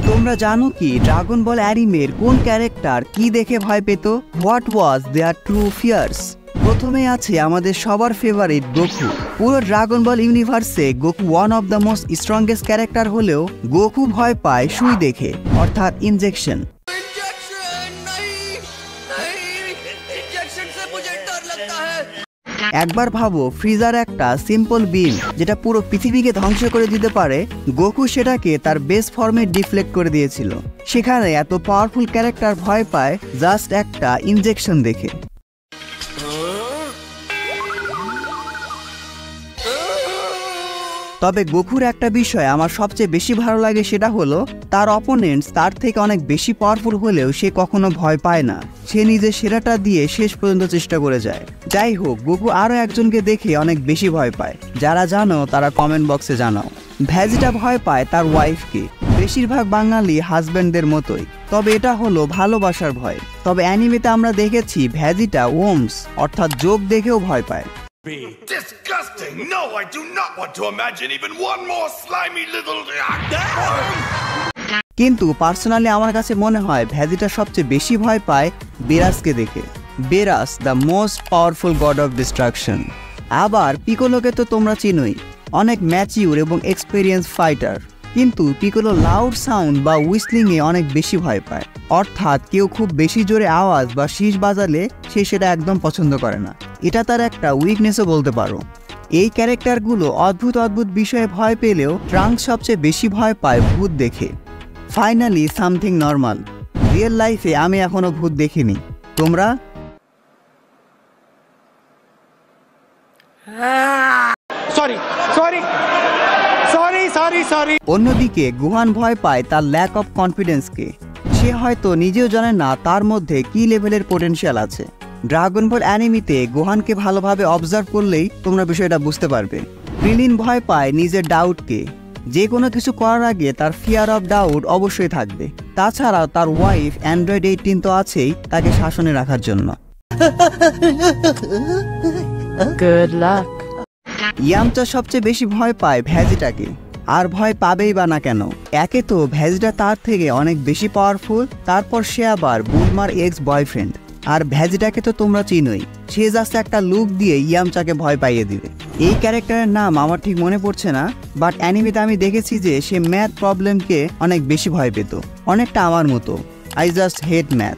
তোমরা জানো কি ড্রাগন বল অ্যানিমের কোন ক্যারেক্টার কি দেখে ভয় পেত? What was there true fears? প্রথমে আছে আমাদের সবার ফেভারিট গোকু। পুরো ড্রাগন বল ইউনিভার্সে Goku one of the most strongest character হলেও গোকু ভয় পায় সুই দেখে, অর্থাৎ ইনজেকশন। একবার ভাবো, ফ্রিজার একটা সিম্পল বিম যেটা পুরো পৃথিবীকে ধ্বংস করে দিতে পারে, গোকু সেটাকে তার বেস্ট ফর্মে ডিফ্লেক্ট করে দিয়েছিল। সেখানে এত পাওয়ারফুল ক্যারেক্টার ভয় পায় জাস্ট একটা ইনজেকশন দেখে। তবে গোকুর একটা বিষয় আমার সবচেয়ে বেশি ভালো লাগে, সেটা হলো তার অপোনেন্টস তার থেকে অনেক বেশি পাওয়ারফুল হলেও সে কখনো ভয় পায় না। সে নিজের সেরাটা দিয়ে শেষ পর্যন্ত চেষ্টা করে যায়। যাই হোক, গোকু আরও একজনকে দেখে অনেক বেশি ভয় পায়। যারা জানো তারা কমেন্ট বক্সে জানাও। ভেজিটা ভয় পায় তার ওয়াইফকে, বেশিরভাগ বাঙালি হাজব্যান্ডদের মতোই। তবে এটা হলো ভালোবাসার ভয়। তবে অ্যানিমেতে আমরা দেখেছি ভেজিটা ওমস অর্থাৎ যোগ দেখেও ভয় পায়। Disgusting! No, I do not want to imagine even one more slimy little... কিন্তু পার্সোনালি আমার কাছে মনে হয় ভেজিটা সবচেয়ে বেশি ভয় পায় বেরাসকে দেখে। Beerus the most powerful god of destruction. আবার পিকোলোকে তো তোমরা চিনোই, অনেক ম্যাচিউর এবং এক্সপেরিয়েন্স ফাইটার। কিন্তু পিকোলো লাউড সাউন্ড বা হুইসলিংয়ে অনেক বেশি ভয় পায়, অর্থাৎ কেউ খুব বেশি জোরে আওয়াজ বা শীষ বাজালে সে সেটা একদম পছন্দ করে না। এটা তার একটা উইকনেসও বলতে পারো। এই ক্যারেক্টারগুলো অদ্ভুত অদ্ভুত বিষয়ে ভয় পেলেও ট্রাঙ্কস সবচেয়ে বেশি ভয় পায় ভূত দেখে। Finally something normal. রিয়েল লাইফে আমি এখনো ভূত দেখিনি, তোমরা? অন্যদিকে গুহান ভয় পায় তার ল্যাক অফ কনফিডেন্সকে। সে হয়তো নিজেও জানে না তার মধ্যে কি লেভেলের পোটেনশিয়াল আছে। ড্রাগন বল অ্যানিমিতে গোহানকে ভালোভাবে অবজার্ভ করলেই তোমরা বিষয়টা বুঝতে পারবে। ক্রিলিন ভয় পায় নিজের ডাউটকে। যে কোনো কিছু করার আগে তার ফিয়ার অফ ডাউট অবশ্যই থাকবে। তাছাড়া তার ওয়াইফ অ্যান্ড্রয়েড 18 তো আছেই তাকে শাসনে রাখার জন্য। Good luck. ইয়ামচা সবচেয়ে বেশি ভয় পায় ভেজিটাকে। আর ভয় পাবেই বা না কেন? একে তো ভেজিটা তার থেকে অনেক বেশি পাওয়ারফুল, তারপর সে আবার বুলমার এক্স বয়ফ্রেন্ড। আর ভেজিটাকে তো তোমরা চিনোই, সে জাস্ট একটা লুক দিয়ে ইয়ামচাকে ভয় পাইয়ে দিবে। এই ক্যারেক্টারের নাম আমার ঠিক মনে পড়ছে না, বাট অ্যানিমেতে আমি দেখেছি যে সে ম্যাথ প্রবলেমকে অনেক বেশি ভয় পেত, অনেকটা আমার মতো। I just hate math.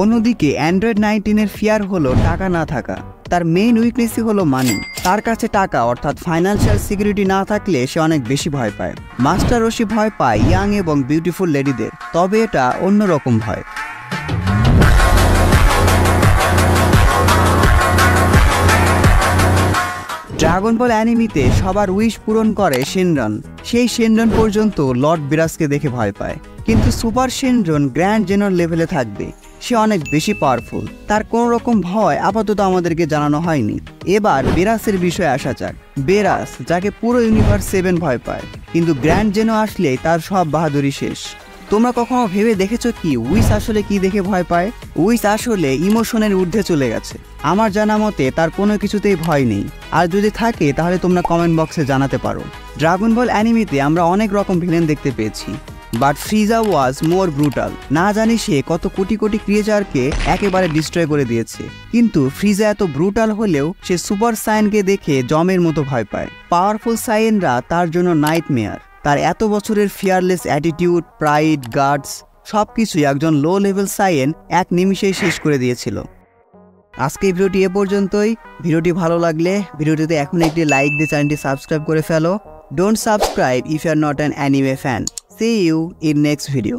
অন্যদিকে অ্যান্ড্রয়েড 19-এর ফিয়ার হলো টাকা না থাকা। তার মেইন উইকনেসই হলো মানি। তার কাছে টাকা অর্থাৎ ফাইন্যান্সিয়াল সিকিউরিটি না থাকলে সে অনেক বেশি ভয় পায়। মাস্টার রশি ভয় পায় ইয়াং এবং বিউটিফুল লেডিদের, তবে এটা অন্যরকম ভয়। ড্রাগন বল অ্যানিমিতে সবার উইশ পূরণ করে শিনরন। সেই শিনরন পর্যন্ত লর্ড বিরাসকে দেখে ভয় পায়। কিন্তু সুপার শিনরন গ্র্যান্ড জেনারেল লেভেলে থাকবে। সে অনেক বেশি পাওয়ারফুল, তার কোনো রকম ভয় আপাতত আমাদেরকে জানানো হয়নি। এবার বেরাসের বিষয়ে আসা যাক। বেরাস, যাকে পুরো ইউনিভার্স 7 ভয় পায়, কিন্তু গ্র্যান্ড জেনো আসলেই তার সব বাহাদুরি শেষ। তোমরা কখনো ভেবে দেখেছো কি উইস আসলে কি দেখে ভয় পায়? উইস আসলে ইমোশনের ঊর্ধ্বে চলে গেছে। আমার জানা মতে তার কোনো কিছুতেই ভয় নেই, আর যদি থাকে তাহলে তোমরা কমেন্ট বক্সে জানাতে পারো। ড্রাগন বল অ্যানিমিতে আমরা অনেক রকম ভিলেন দেখতে পেয়েছি, বাট ফ্রিজা ওয়াজ মোর ব্রুটাল। না জানি সে কত কোটি কোটি ক্রিয়েচারকে একেবারে ডিস্ট্রয় করে দিয়েছে, কিন্তু ফ্রিজা এত ব্রুটাল হলেও সে সুপার সায়েনকে দেখে জমের মতো ভয় পায়। পাওয়ারফুল সায়েনরা তার জন্য নাইটমেয়ার। তার এত বছরের ফিয়ারলেস অ্যাটিটিউড, প্রাইড, গার্ডস সবকিছুই একজন লো লেভেল সায়েন এক নিমিষেই শেষ করে দিয়েছিল। আজকে এই ভিডিওটি এ পর্যন্তই। ভিডিওটি ভালো লাগলে ভিডিওটিতে এখন একটি লাইক দিয়ে চ্যানেলটি সাবস্ক্রাইব করে ফেলো। Don't subscribe if you are not an anime fan. See you in next video.